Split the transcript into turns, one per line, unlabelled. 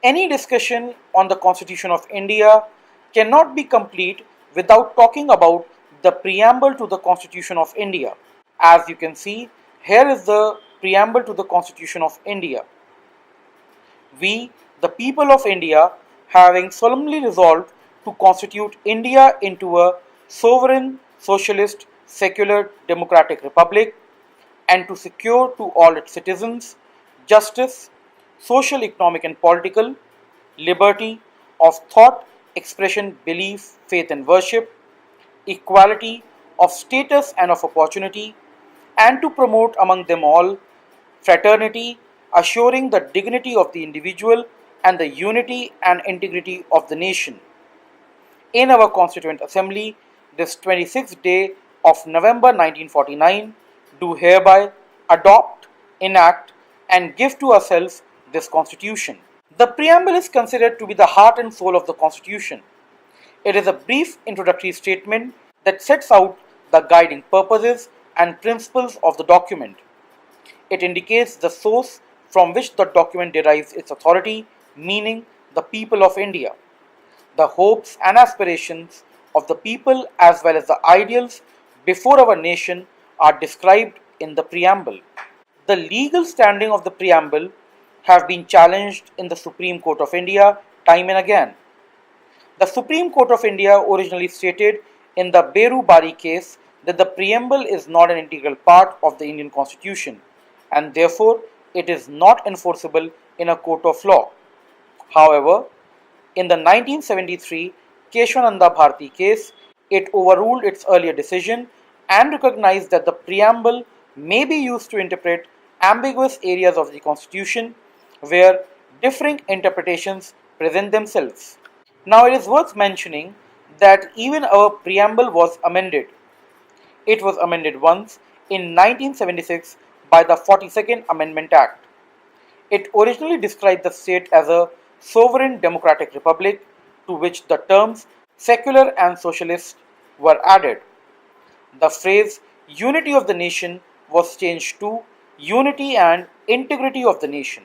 Any discussion on the Constitution of India cannot be complete without talking about the preamble to the Constitution of India. As you can see, here is the preamble to the Constitution of India. We, the people of India, having solemnly resolved to constitute India into a sovereign, socialist, secular, democratic republic, and to secure to all its citizens justice, social, economic, and political, liberty of thought, expression, belief, faith, and worship, equality of status and of opportunity, and to promote among them all fraternity, assuring the dignity of the individual and the unity and integrity of the nation. In our Constituent Assembly, this 26th day of November 1949, do hereby adopt, enact, and give to ourselves this Constitution. The preamble is considered to be the heart and soul of the Constitution. It is a brief introductory statement that sets out the guiding purposes and principles of the document. It indicates the source from which the document derives its authority, meaning the people of India. The hopes and aspirations of the people as well as the ideals before our nation are described in the preamble. The legal standing of the preamble have been challenged in the Supreme Court of India time and again. The Supreme Court of India originally stated in the Beru Bari case that the preamble is not an integral part of the Indian Constitution and therefore it is not enforceable in a court of law. However, in the 1973 Keshwananda Bharati case, it overruled its earlier decision and recognized that the preamble may be used to interpret ambiguous areas of the Constitution where differing interpretations present themselves. Now, it is worth mentioning that even our preamble was amended. It was amended once in 1976 by the 42nd Amendment Act. It originally described the state as a sovereign democratic republic to which the terms secular and socialist were added. The phrase unity of the nation was changed to unity and integrity of the nation.